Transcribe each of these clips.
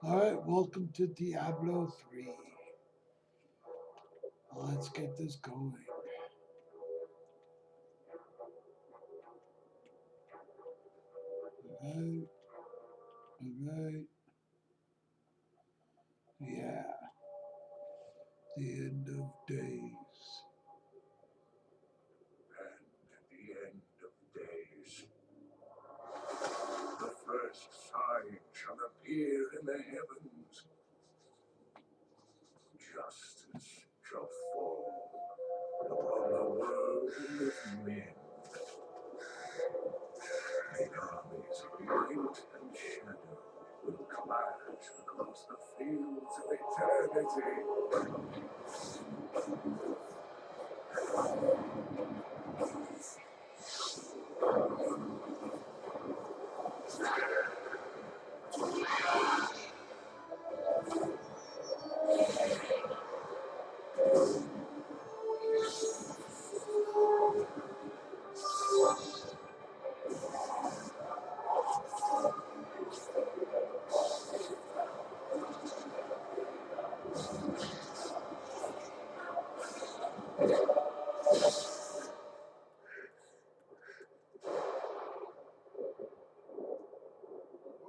Alright, welcome to Diablo 3. Let's get this going. Alright, alright. Yeah, the end of days. And the end of days. The first sign shall appear in the heavens. Justice shall fall upon the world of men. The armies of light and shadow will clash across the fields of eternity.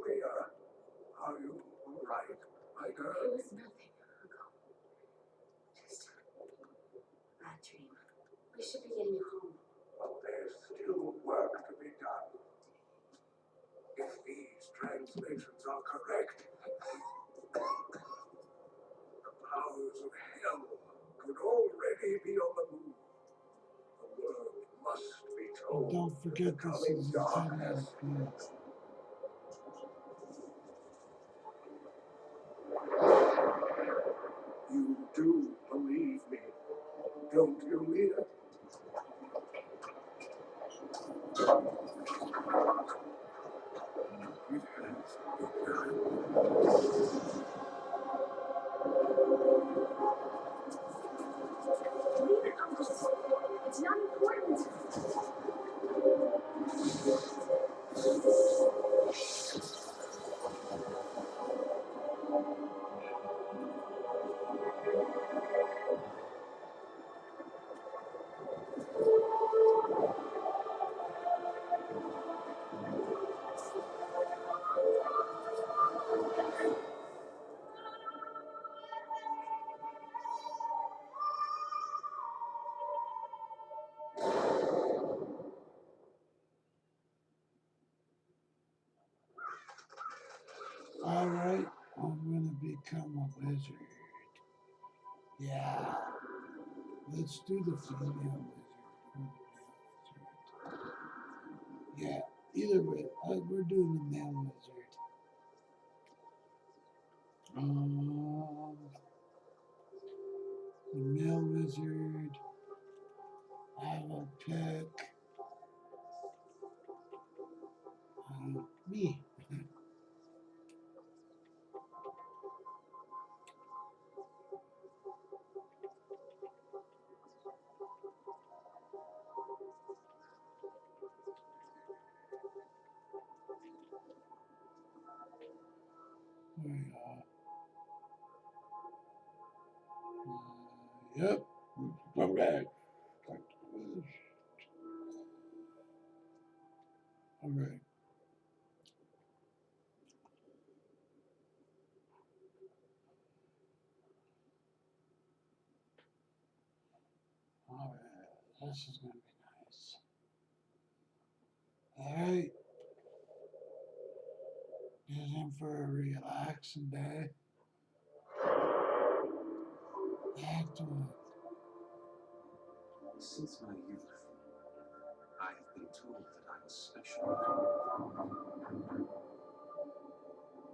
Leah, are you right, my girl? It was nothing ago. Just a bad dream. We should be getting home. But there's still work to be done. If these translations are correct, the powers of hell could already be on the move. The world must be And told don't forget the this coming is darkness. Lieutenant. You do believe me, don't you, Leah? It has begun. Leave it, Uncle. It's not important. Alright, I'm gonna become a wizard. Yeah, let's do the female wizard or the male wizard. Yeah, either way, we're doing the male wizard. The male wizard, I will pick me. There we are. Yep. Okay. All right. All right. This is going to be nice. All right. Just in for a relaxing day. Excellent. Since my youth, I have been told that I was special.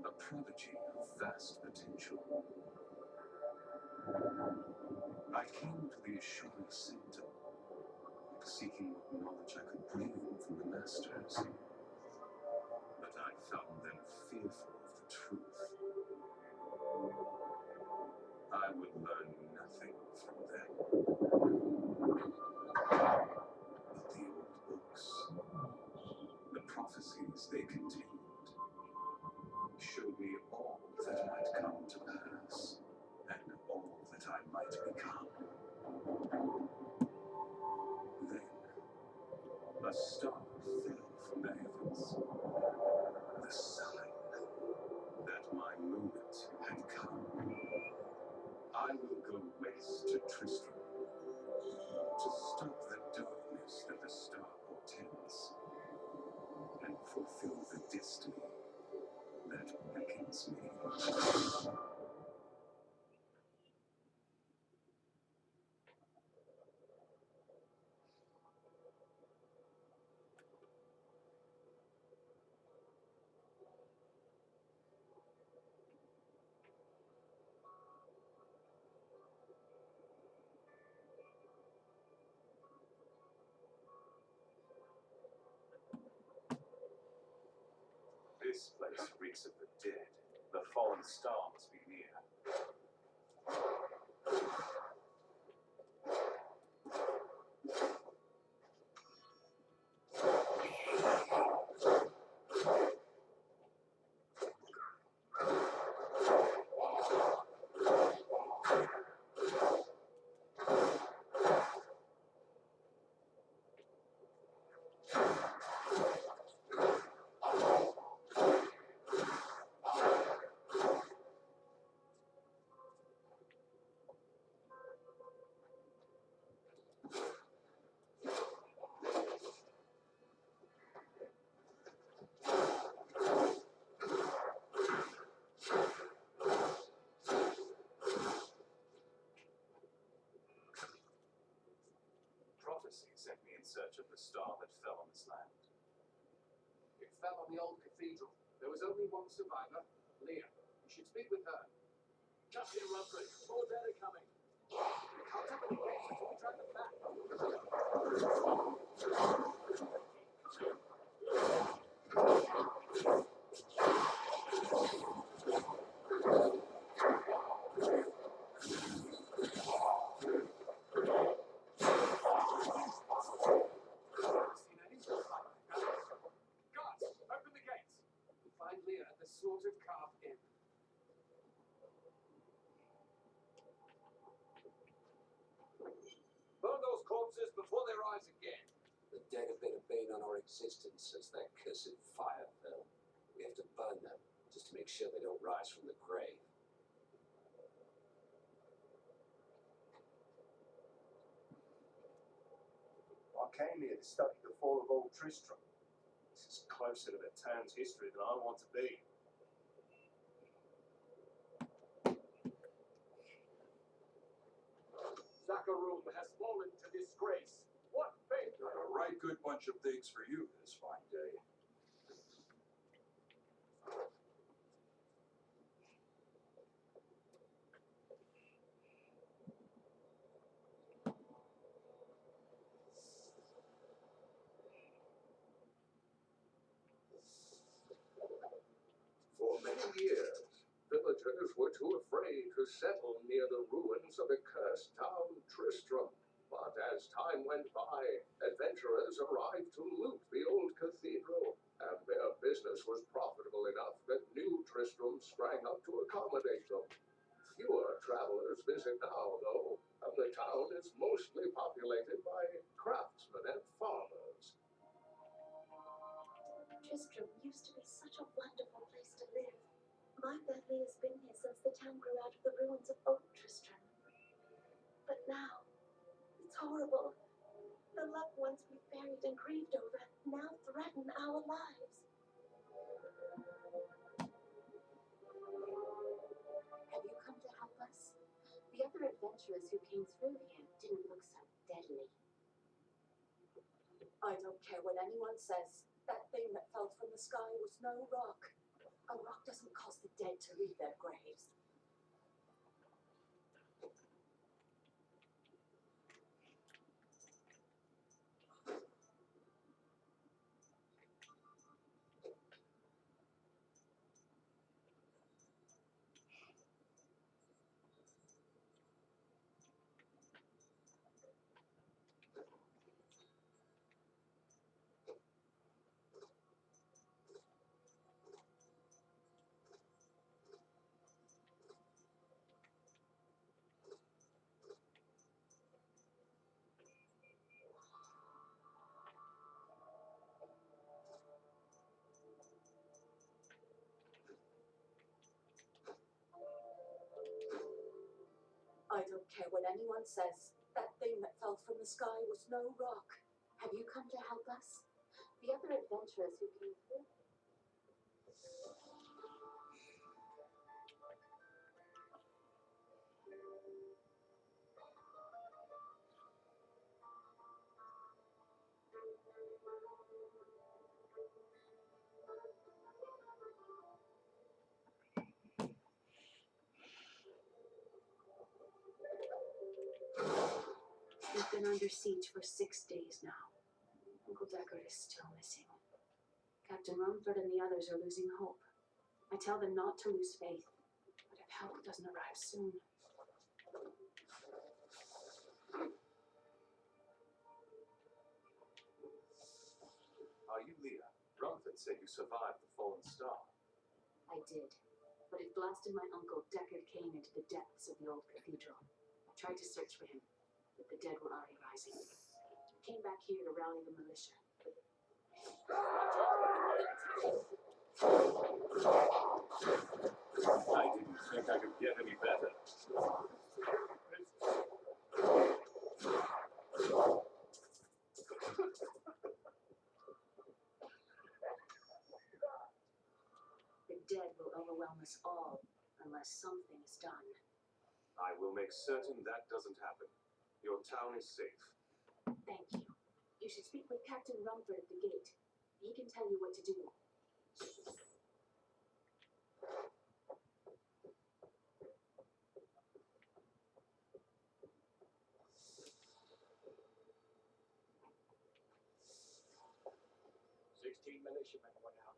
A prodigy of vast potential. I came to the Ashuri Center, seeking what knowledge I could glean from the masters. But I found them fearful of the truth. I would learn nothing from them. But the old books, the prophecies they contained, showed me all that had come to pass, and all that I might become. Then, a star fell from the heavens, the sign that my moment had come. I will go west to Tristram, to stop the darkness that the star portends, and fulfill the destiny that beckons me. This place reeks of the dead. The fallen star must be near. Prophecy sent me in search of the star that fell on this land. It fell on the old cathedral. There was only one survivor, Leah. You should speak with her. Justin Rutherford, more dead are coming. We can't open the gates until we drive them back. Seen any survivor? Guards, open the gates. We'll find Leah at the Slaughtered Calf Inn. Burn those corpses before they rise again. The dead have been a bane on our existence since that cursed fire fell. We have to burn them, just to make sure they don't rise from the grave. I came here to study the fall of old Tristram. This is closer to the town's history than I want to be. Zakharum has fallen to disgrace. What fate? Got a right good bunch of things for you this fine day. For many years, villagers were too afraid to settle near the ruins of the cursed town Tristram. But as time went by, adventurers arrived to loot the old cathedral, and their business was profitable enough that new Tristram sprang up to accommodate them. Fewer travelers visit now, though, and the town is mostly populated by craftsmen and farmers. Tristram used to be such a wonderful place to live. My family has been here since the town grew out of the ruins of old Tristram. But now, it's horrible. The loved ones we've buried and grieved over now threaten our lives. Have you come to help us? The other adventurers who came through here didn't look so deadly. I don't care what anyone says. That thing that fell from the sky was no rock. A rock doesn't cause the dead to leave their graves. care what anyone says. That thing that fell from the sky was no rock. Have you come to help us? The other adventurers who came through? We've been under siege for 6 days now. Uncle Deckard is still missing. Captain Rumford and the others are losing hope. I tell them not to lose faith, but if help doesn't arrive soon... Are you Leah? Rumford said you survived the fallen star. I did, but it blasted my uncle Deckard Cain into the depths of the old cathedral. I tried to search for him, but the dead were already rising. I came back here to rally the militia, but... I didn't think I could get any better. The dead will overwhelm us all unless something is done. I will make certain that doesn't happen. Your town is safe. Thank you. You should speak with Captain Rumford at the gate. He can tell you what to do. 16 militiamen went out.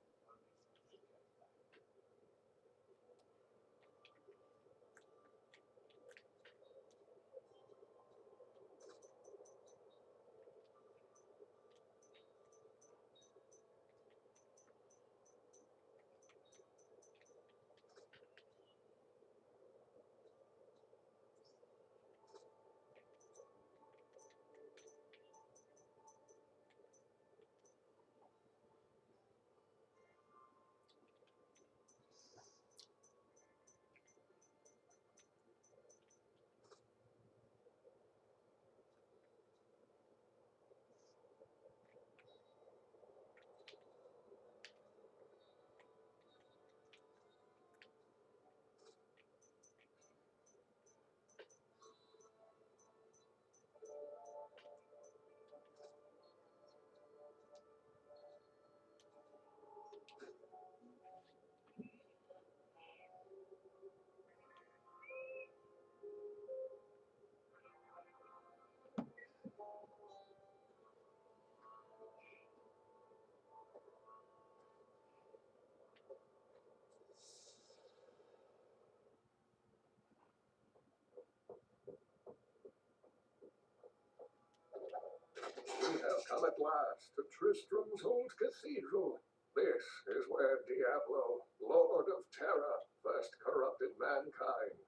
We have come at last to Tristram's old cathedral. This is where Diablo, Lord of Terror, first corrupted mankind.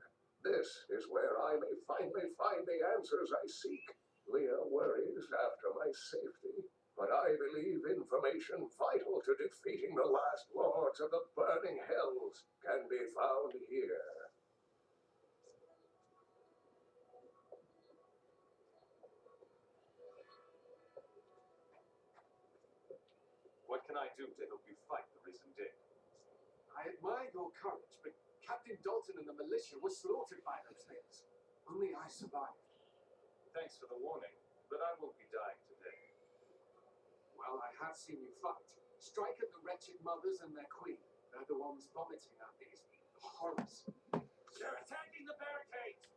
This is where I may finally find the answers I seek. Leah worries after my safety, but I believe information vital to defeating the last lords of the burning hells can be found here. What can I do to help you fight the risen dead? I admire your courage, but Captain Dalton and the militia were slaughtered by those things. Only I survived. Thanks for the warning, but I won't be dying today. Well, I have seen you fight. Strike at the wretched mothers and their queen. They're the ones vomiting out these horrors. They're attacking the barricades!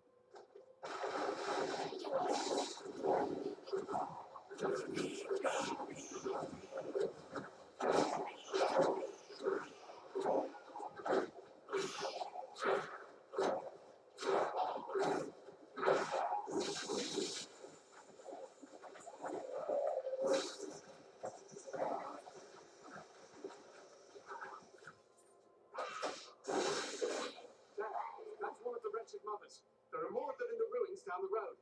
That's one of the wretched mothers. There are more of them in the ruins down the road.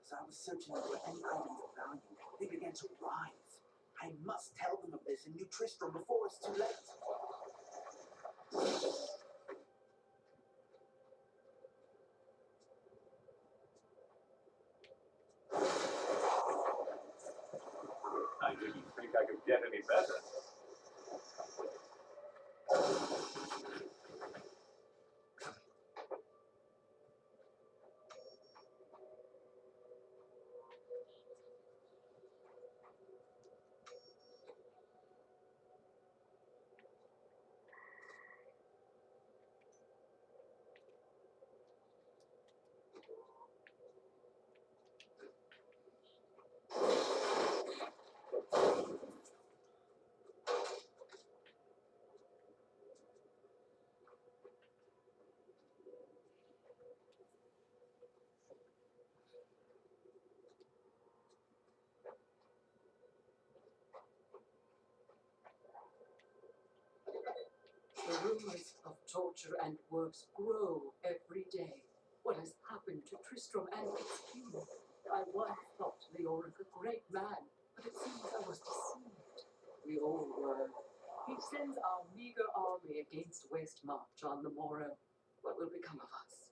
As I was searching for any items of value, they began to rise. I must tell them of this in New Tristram before it's too late. I didn't think I could get any better. The rumors of torture and worse grow every day. What has happened to Tristram and its king? I once thought Leoric a great man, but it seems I was deceived. We all were. He sends our meager army against Westmarch on the morrow. What will become of us?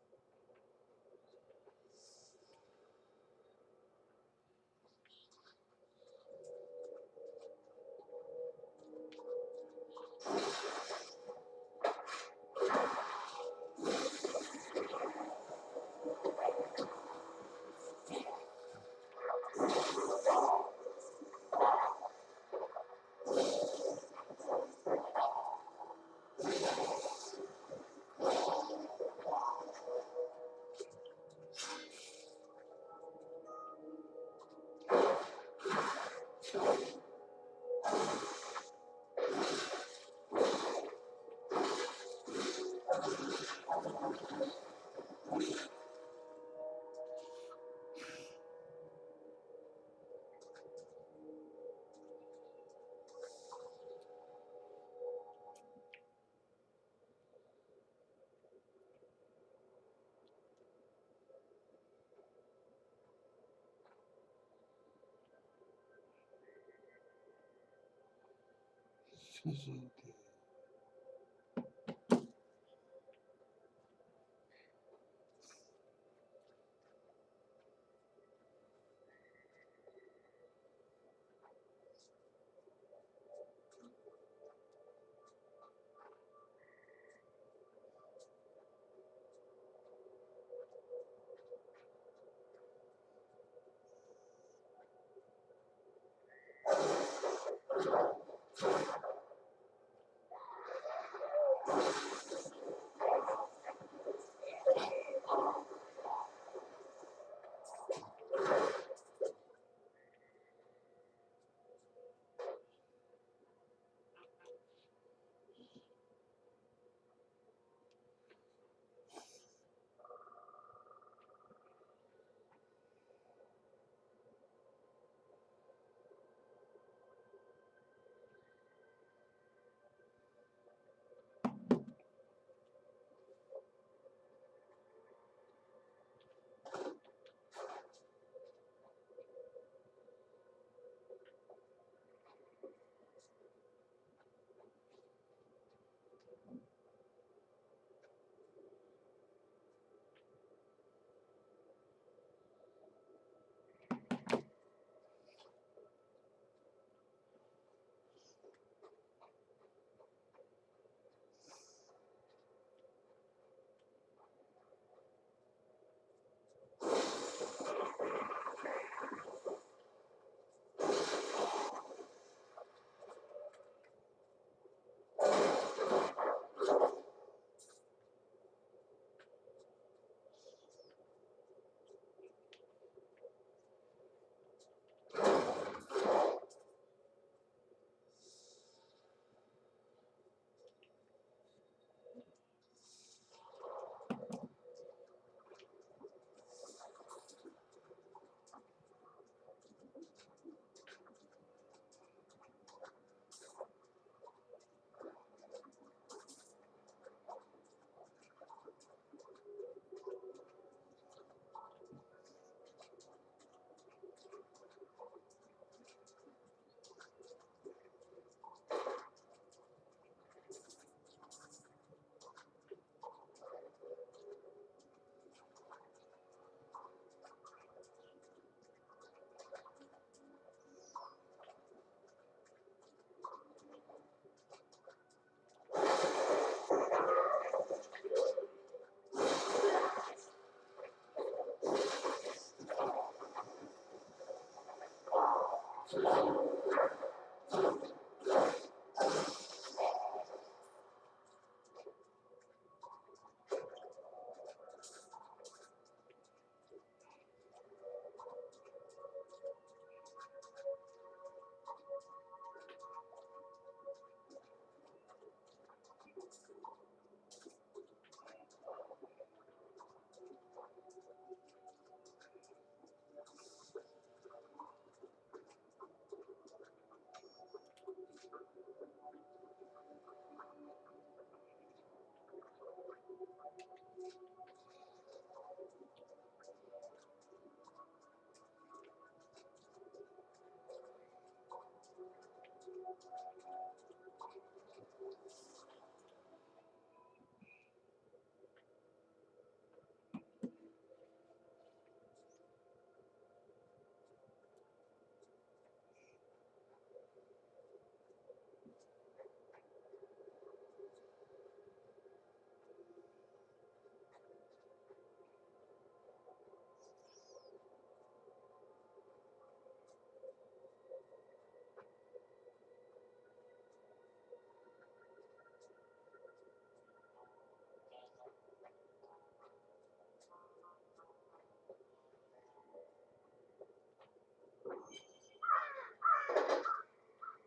This is okay.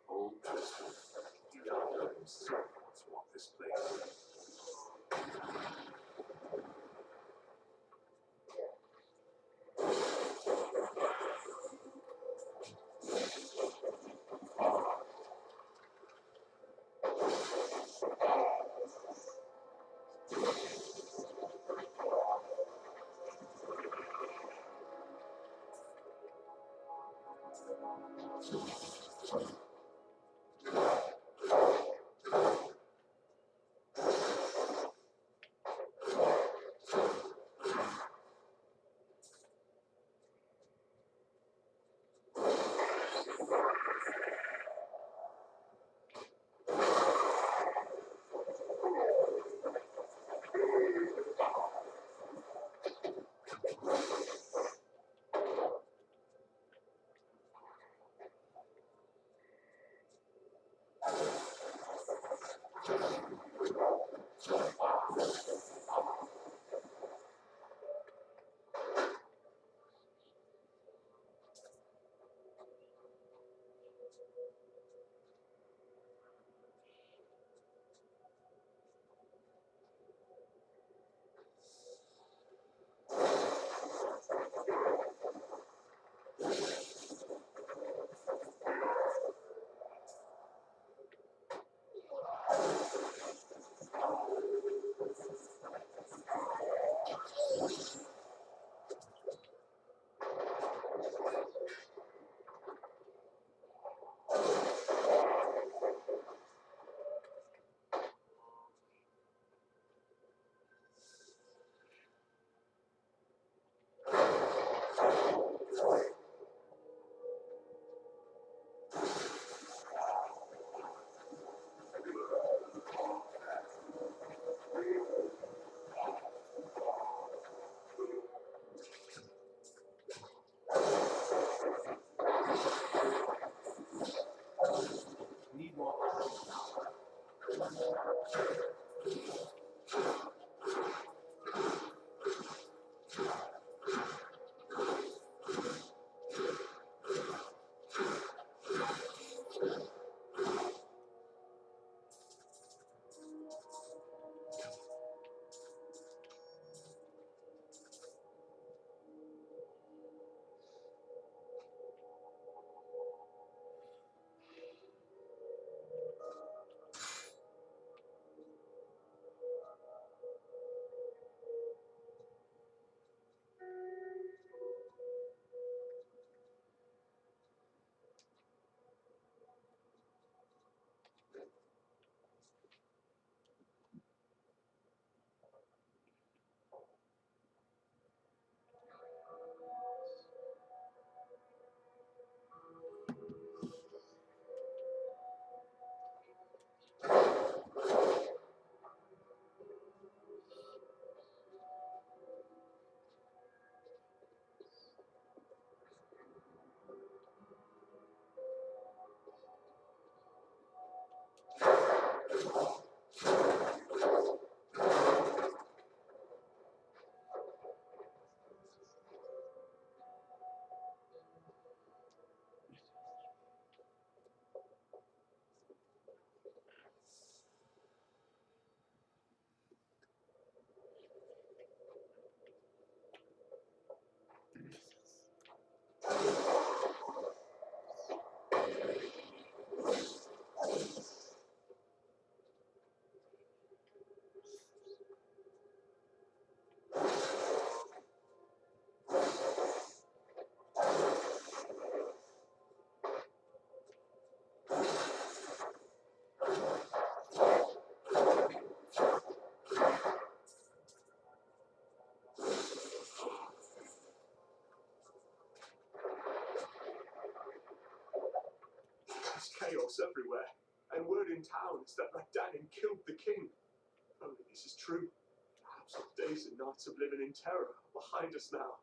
Old Tristram, diablo himself once walked this place. chaos everywhere, and word in town is that Danin killed the king. If only this is true. Perhaps our days and nights of living in terror are behind us now.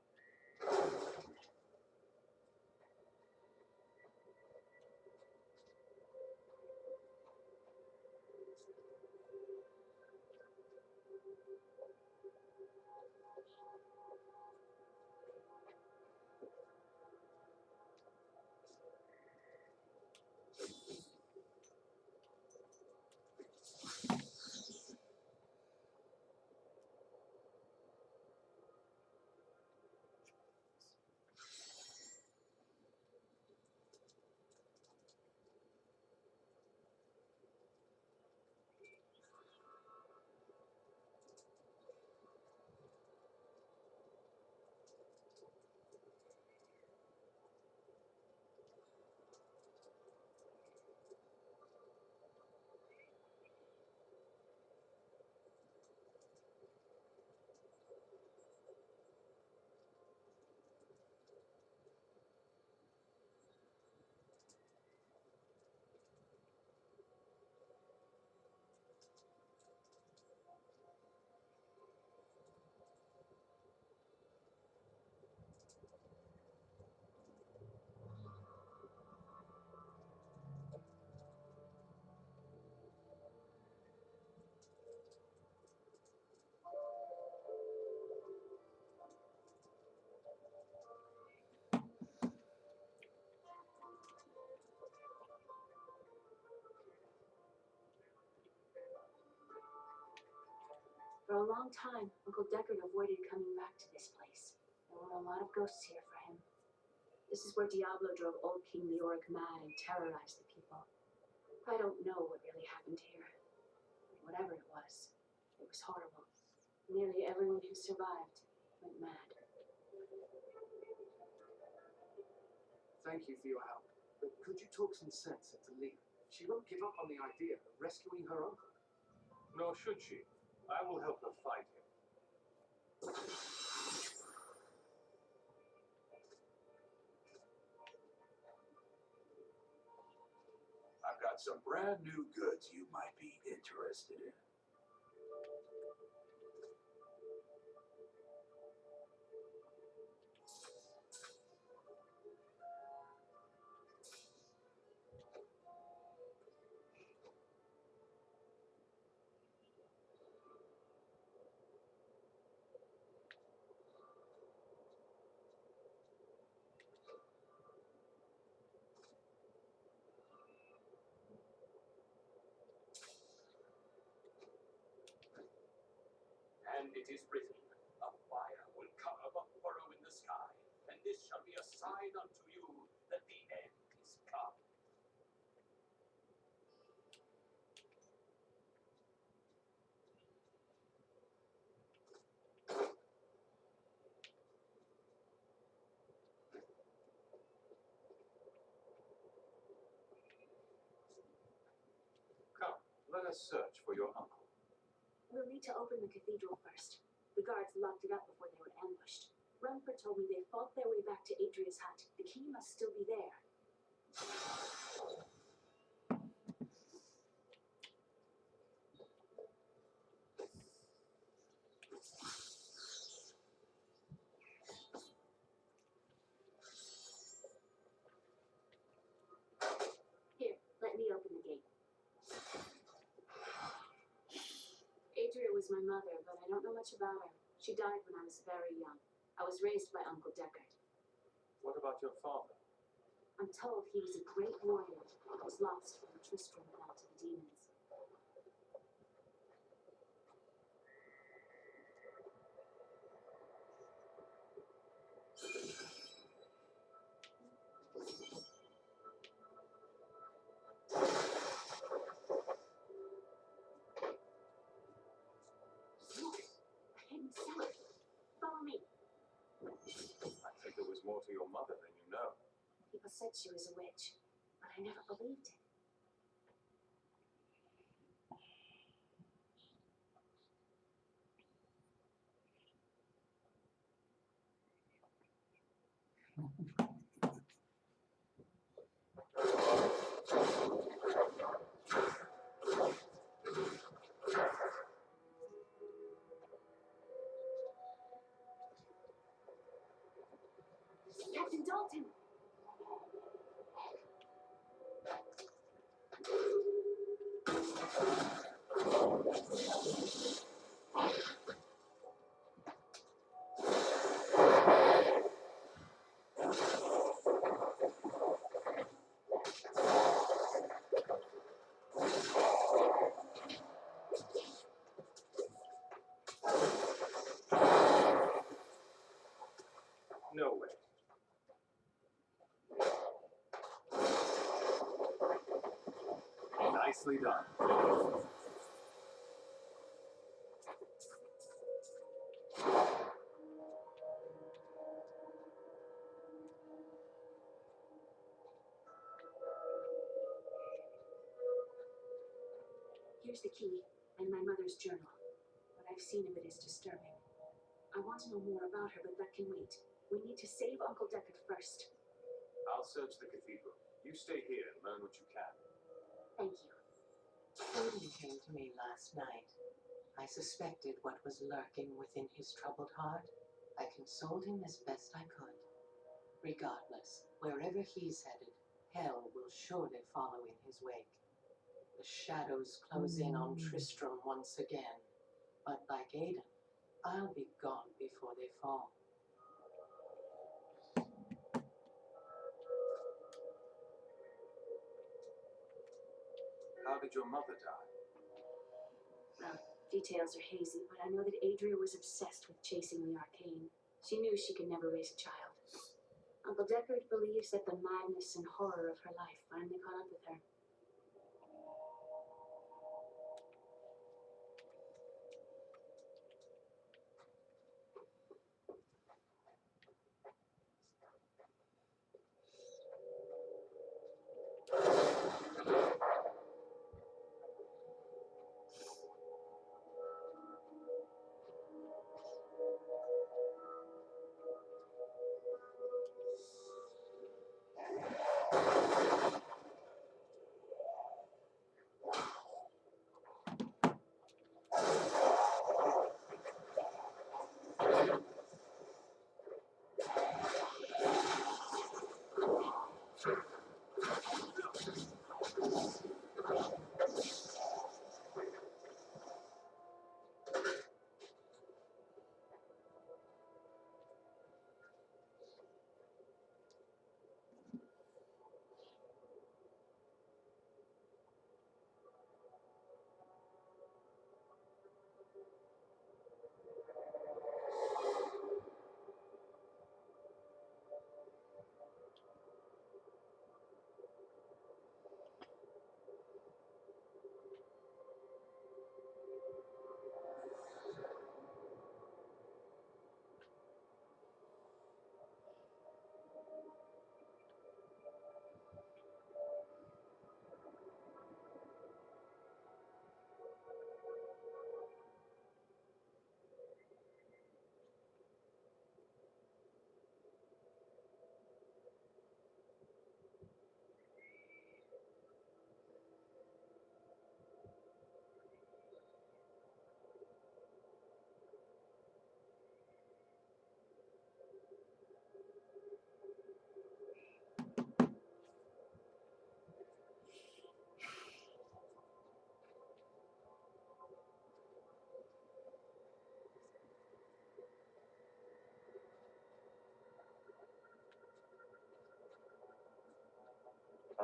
For a long time, Uncle Deckard avoided coming back to this place. There were a lot of ghosts here for him. This is where Diablo drove old King Leoric mad and terrorized the people. I don't know what really happened here. Whatever it was horrible. Nearly everyone who survived went mad. Thank you for your help. But could you talk some sense into Leah? She won't give up on the idea of rescuing her uncle. Nor should she. I will help her find him. I've got some brand new goods you might be interested in. And it is written, a fire will cover the furrow in the sky, and this shall be a sign unto you that the end is come. Come, let us search for your uncle. We'll need to open the cathedral first. The guards locked it up before they were ambushed. Rumford told me they fought their way back to Adria's hut. The key must still be there. Here, let me open the gate. Adria was my mother, but I don't know much about her. She died when I was very young. I was raised by Uncle Deckard. What about your father? I'm told he was a great warrior who was lost when Tristram fell to the demons. Look! A hidden cellar. Follow me. I think there was more to your mother than you know. People said she was a witch, but I never believed it. Captain Dalton! No way. Nicely done. Here's the key, and my mother's journal. What I've seen of it is disturbing. I want to know more about her, but that can wait. We need to save Uncle Deckard first. I'll search the cathedral. You stay here and learn what you can. Thank you. Odin came to me last night. I suspected what was lurking within his troubled heart. I consoled him as best I could. Regardless, wherever he's headed, hell will surely follow in his wake. The shadows close in on Tristram once again, but like Aidan, I'll be gone before they fall. How did your mother die? Well, details are hazy, but I know that Adria was obsessed with chasing the arcane. She knew she could never raise a child. Uncle Deckard believes that the madness and horror of her life finally caught up with her.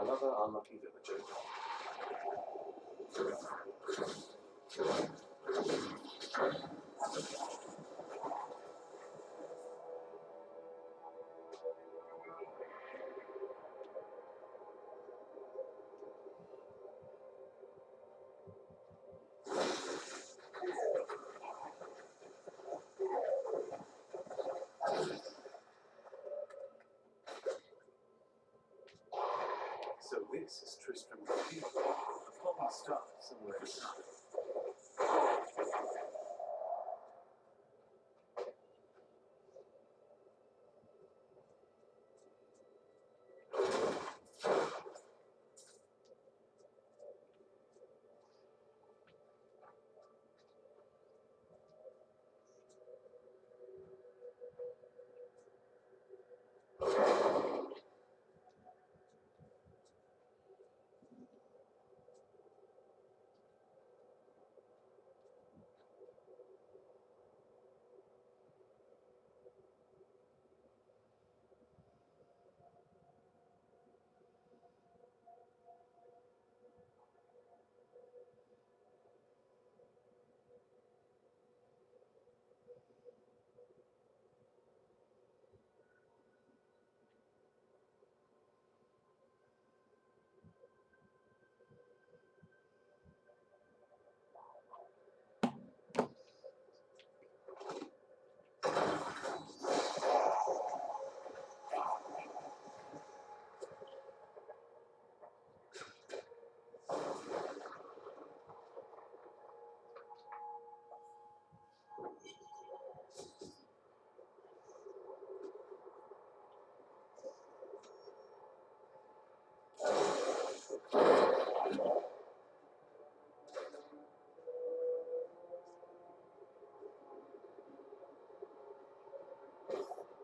Another unlucky villager. So this is Tristram Cathedral, a fallen star somewhere in the south.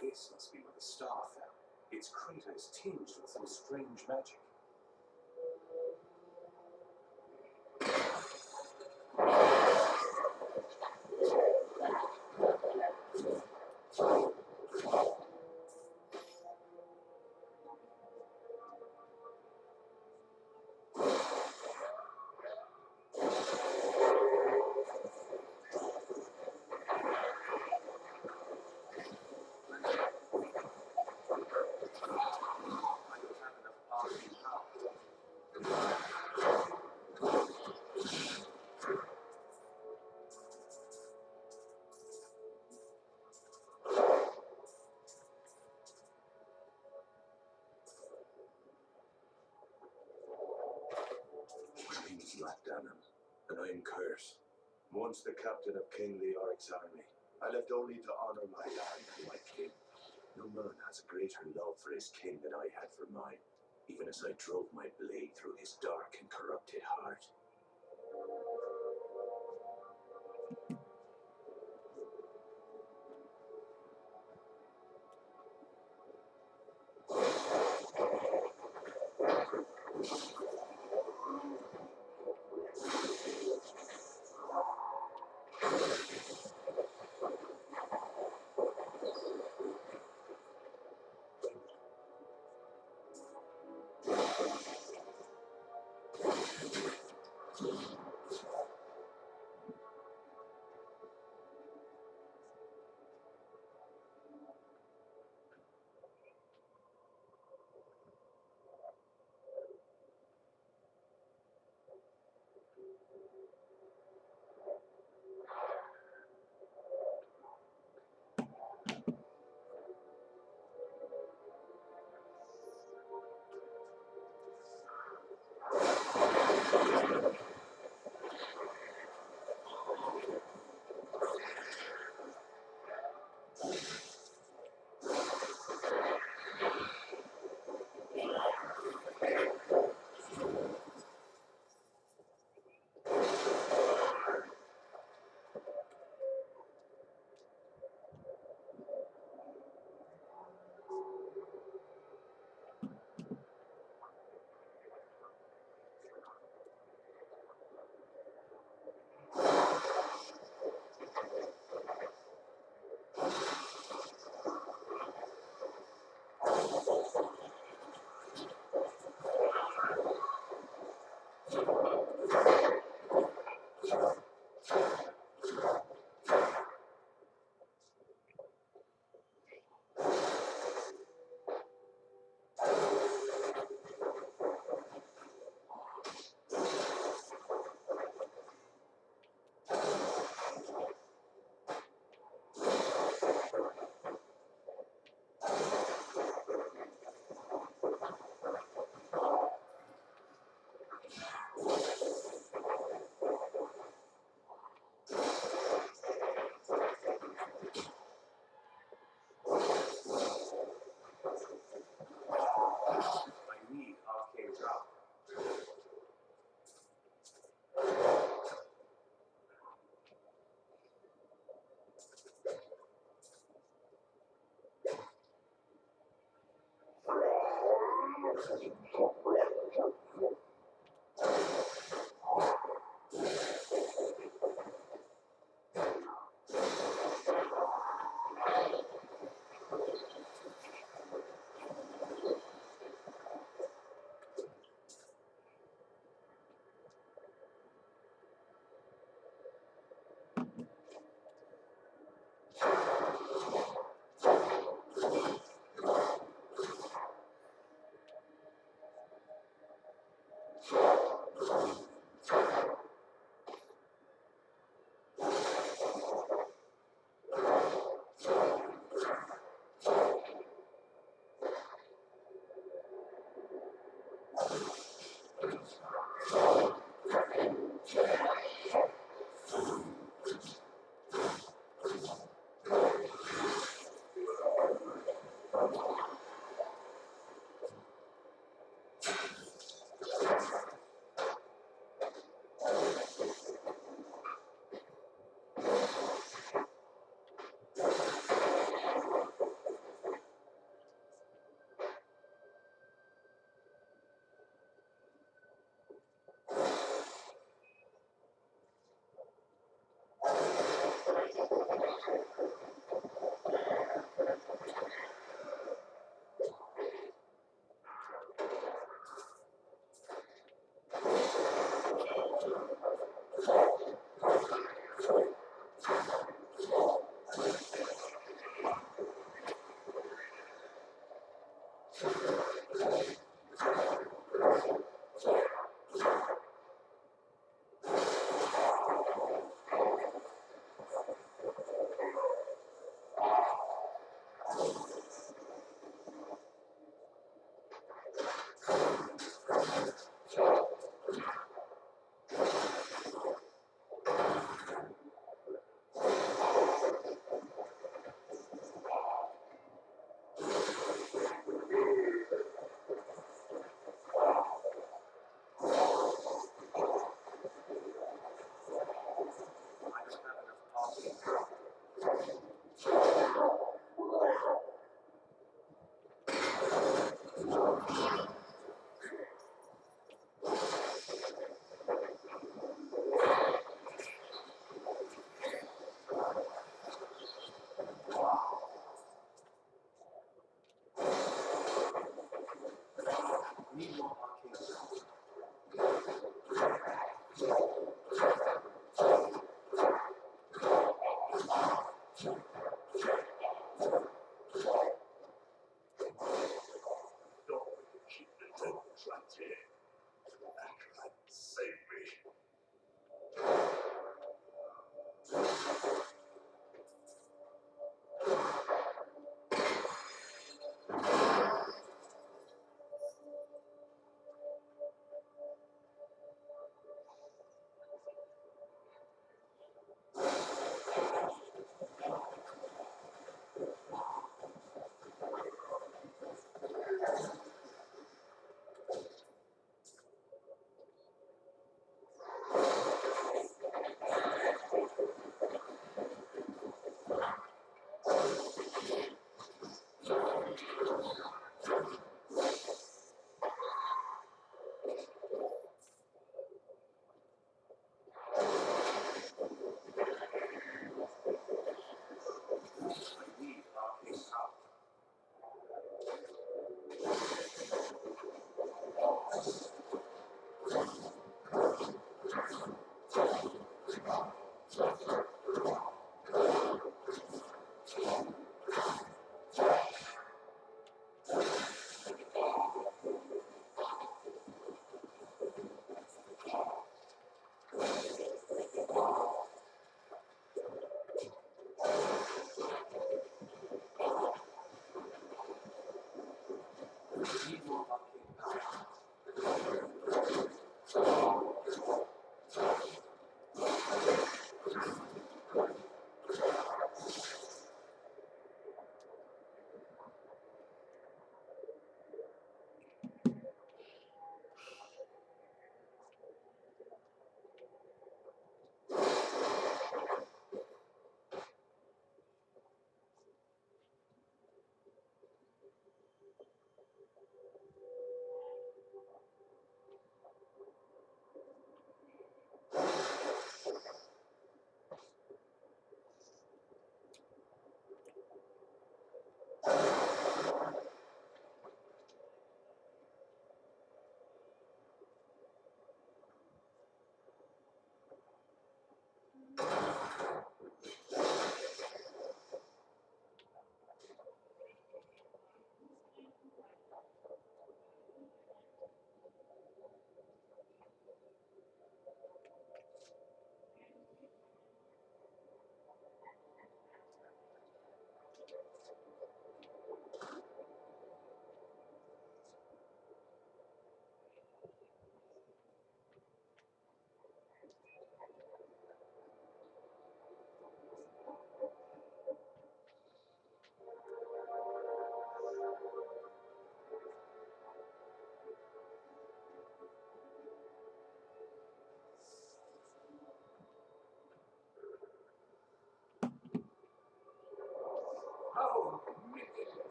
This must be where the star fell. Its crater is tinged with some strange magic. I don't have enough arcane power. My name is Matt Danham, and I am cursed. Once the captain of King Leoric's army, I left only to honor my land and my king. No man has a greater love for his king than I had for mine, even as I drove my blade through his dark and corrupted heart.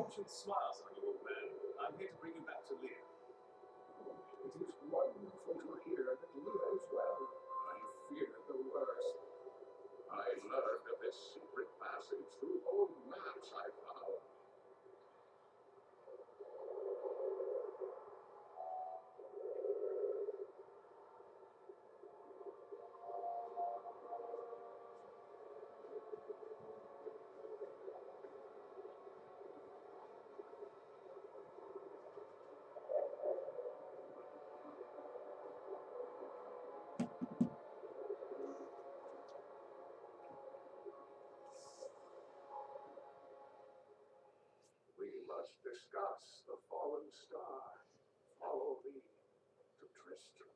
Fortune smiles on you, old man. I'm here to bring you back to Leah. It is wonderful to hear that Leah is well. I fear the worst. I learned of this secret passage through old maps I found. We must discuss the fallen star. Follow me to Tristram.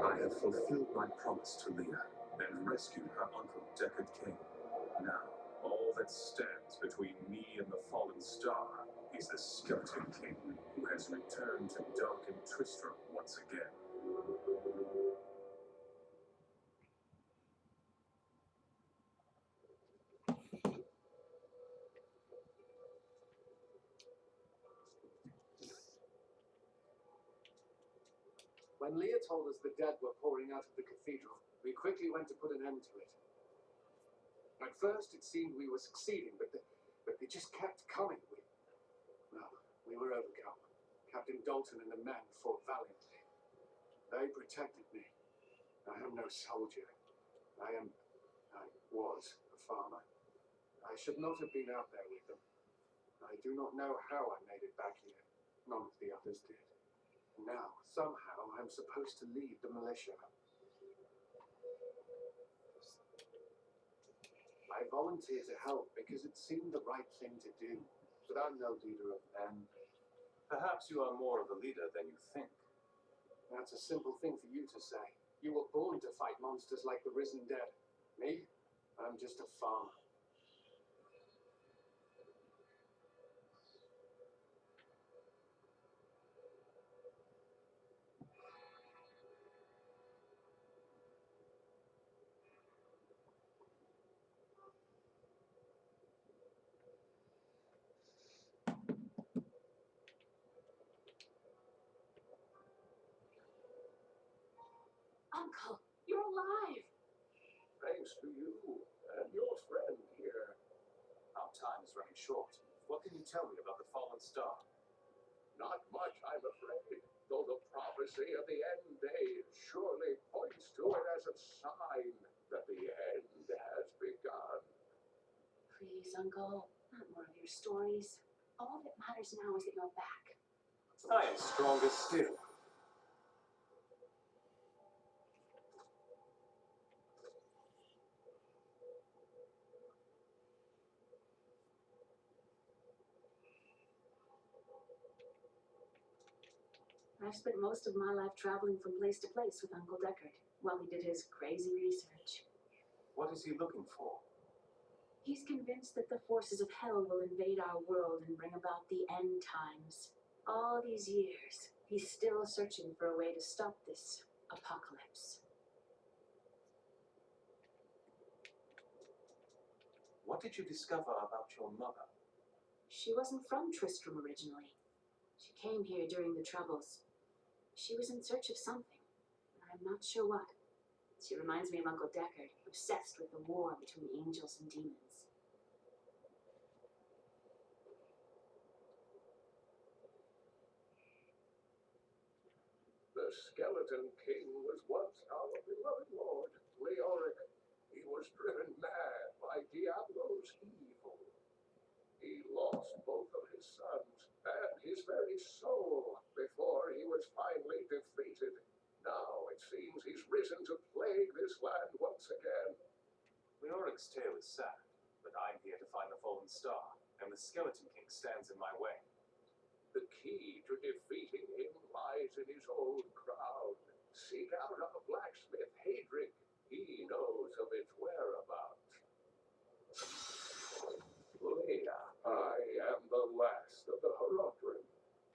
I have fulfilled my promise to Leah and rescued her uncle, Deckard King. Now, all that stands between me and the fallen star is the Skeleton King, who has returned to darken Tristram once again. When Leah told us the dead were pouring out of the cathedral, we quickly went to put an end to it. At first, it seemed we were succeeding, but they just kept coming. We were overcome. Captain Dalton and the men fought valiantly. They protected me. I am no soldier. I was a farmer. I should not have been out there with them. I do not know how I made it back here. None of the others did. Now, somehow, I'm supposed to lead the militia. I volunteered to help because it seemed the right thing to do. But I'm no leader of men. Perhaps you are more of a leader than you think. That's a simple thing for you to say. You were born to fight monsters like the risen dead. Me? I'm just a farmer. Uncle, you're alive! Thanks to you and your friend here. Our time is running short. What can you tell me about the fallen star? Not much, I'm afraid, though the prophecy of the end days surely points to it as a sign that the end has begun. Please, Uncle, not more of your stories. All that matters now is that you're back. I am stronger still. I've spent most of my life traveling from place to place with Uncle Deckard while he did his crazy research. What is he looking for? He's convinced that the forces of hell will invade our world and bring about the end times. All these years, he's still searching for a way to stop this apocalypse. What did you discover about your mother? She wasn't from Tristram originally. She came here during the Troubles. She was in search of something, but I'm not sure what. She reminds me of Uncle Deckard, obsessed with the war between angels and demons. The Skeleton King was once our beloved lord, Leoric. He was driven mad by Diablo's evil. He lost both of his sons and his very soul before he was finally defeated. Now it seems he's risen to plague this land once again. Leoric's tale is sad, but I'm here to find the fallen star, and the Skeleton King stands in my way. The key to defeating him lies in his old crown. Seek out our blacksmith, Hadric. He knows of its whereabouts. Leia, I am the last of the Horodrim.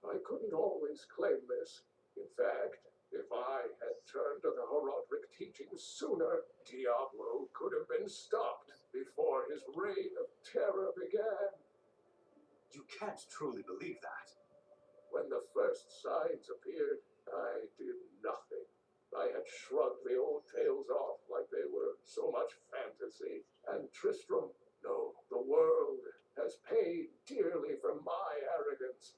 I couldn't always claim this. In fact, if I had turned to the Horodric teachings sooner, Diablo could have been stopped before his reign of terror began. You can't truly believe that. When the first signs appeared, I did nothing. I had shrugged the old tales off like they were so much fantasy. And Tristram, no, the world has paid dearly for my arrogance.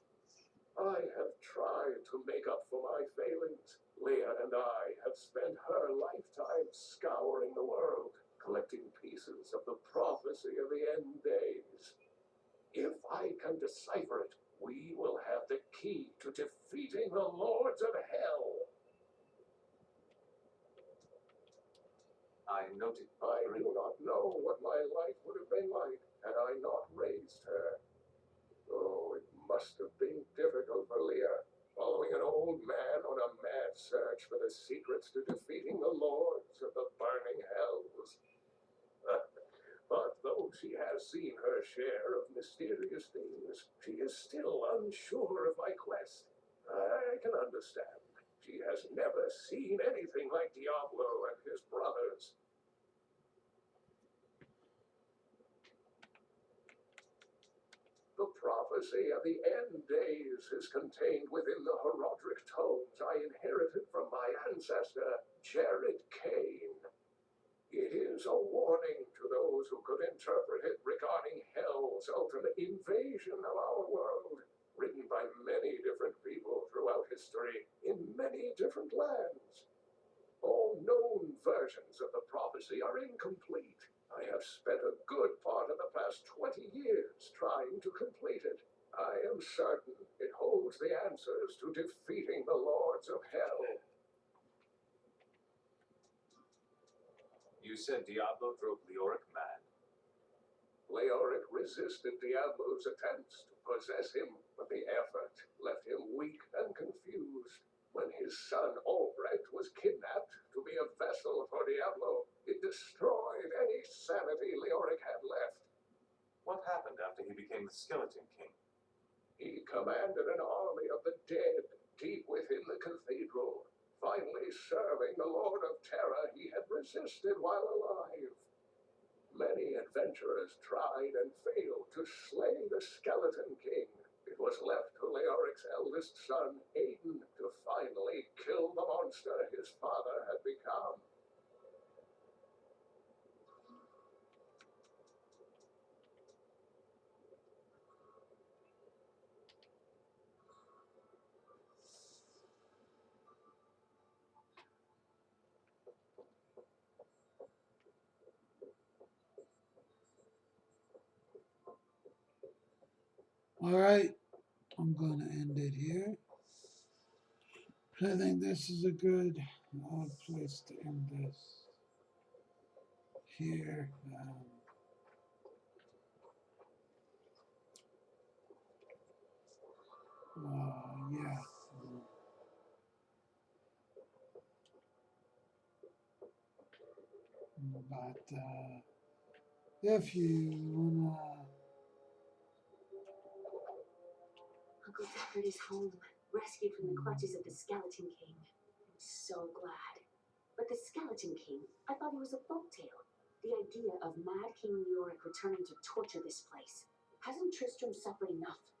I have tried to make up for my failings. Leia and I have spent her lifetime scouring the world, collecting pieces of the prophecy of the end days. If I can decipher it, we will have the key to defeating the lords of hell. I noted. I do not know what my life would have been like had I not raised her. Oh, it must have been difficult for Leia, following an old man on a mad search for the secrets to defeating the lords of the burning hells. But though she has seen her share of mysterious things, she is still unsure of my quest. I can understand. She has never seen anything like Diablo and his brothers. The prophecy of the end days is contained within the Horodric tomes I inherited from my ancestor, Jared Kane. It is a warning to those who could interpret it regarding hell's ultimate invasion of our world, written by many different people throughout history in many different lands. All known versions of the prophecy are incomplete. I have spent a good part of the past 20 years trying to complete it. I am certain it holds the answers to defeating the lords of hell. You said Diablo drove Leoric mad. Leoric resisted Diablo's attempts to possess him, but the effort left him weak and confused. When his son Albrecht was kidnapped to be a vessel for Diablo, it destroyed any sanity Leoric had left. What happened after he became the Skeleton King? He commanded an army of the dead deep within the cathedral, finally serving the Lord of Terror he had resisted while alive. Many adventurers tried and failed to slay the Skeleton King. It was left to Leoric's eldest son, Aiden, to finally kill the monster his father had become. Alright, I'm going to end it here. I think this is a good place to end this. Here. Yeah. But if you wanna, Uncle Deckard is home, rescued from the clutches of the Skeleton King. I'm so glad. But the Skeleton King, I thought he was a folktale. The idea of Mad King Leoric returning to torture this place. Hasn't Tristram suffered enough?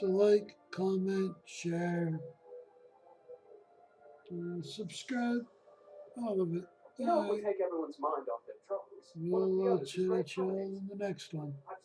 so like, comment, share, subscribe, all of it. You know, if we take everyone's mind off their troubles, one of the We'll others is chat great at you all colleagues. in the next one. I've